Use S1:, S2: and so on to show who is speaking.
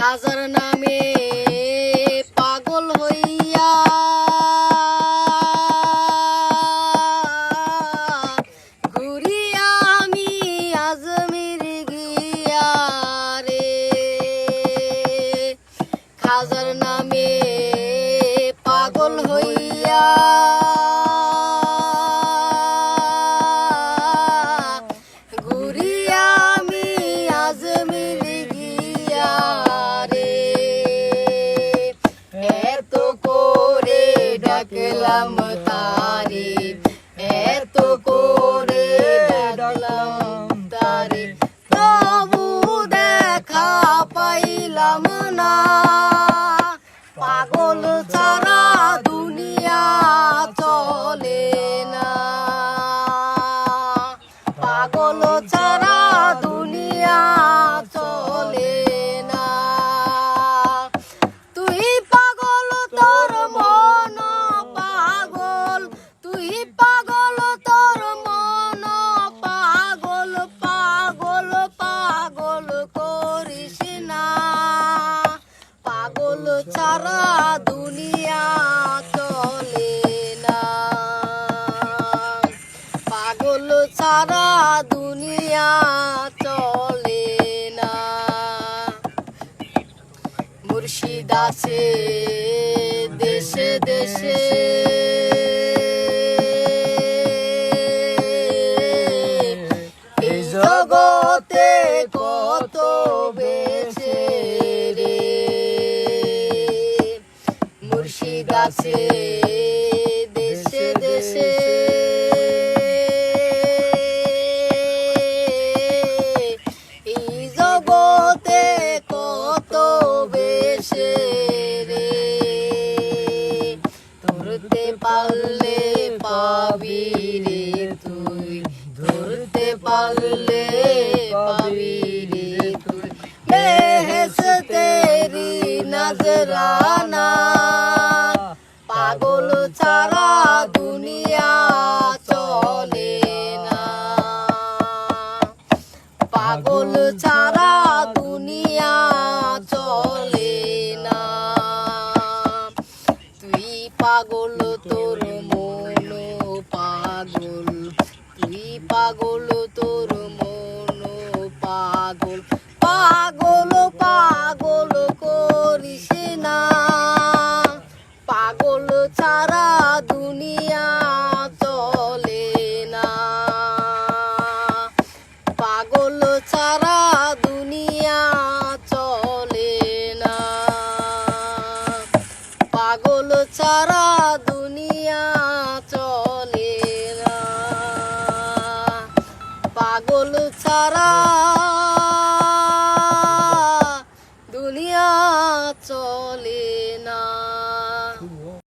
S1: হাজার নামে পাগল হইয়া ঘুরিয়া আমি আজমির গিয়া রে। হাজার নামে পাগল হইয়া ঘুরিয়া আমি আজমির গিয়া রে। এত করে ডাকলাম তারে, এত করে ডাকলাম তারে, তবু দেখা পাইলাম না। পাগল ছাড়া দুনিয়া চলে না, পাগল ছাড়া দুনিয়া চলে না। তুই পাগল তোর মন পাগল, তুই পাগল তোর মন পাগল, পাগল পাগল করিস না। পাগল ছাড়া দুনিয়া চলে না, পাগল ছাড়া দুনিয়া চলে না। মুর্শিদ আছে দেশে দেশে, এই জগতে কত বেছে রে। মুর্শিদ আছে দেশে দেশে, এই জগতে কত বেশে রে। ধরতে পারলে পাবি রে তুই, ধরতে পারলে পাবি রে তুই বেহেশতেরি নজরানা। পাগল ছাড়া দুনিয়া চলে না, পাগল ছাড়া দুনিয়া চলে না। তুই পাগল তোর মন পাগল, তুই পাগল তোর মন পাগল, পাগল পাগল করিস না। পাগল ছাড়া দুনিয়া চলে না, পাগল ছাড়া দুনিয়া চলে না, পাগল ছাড়া দুনিয়া চলে না, পাগল ছাড়া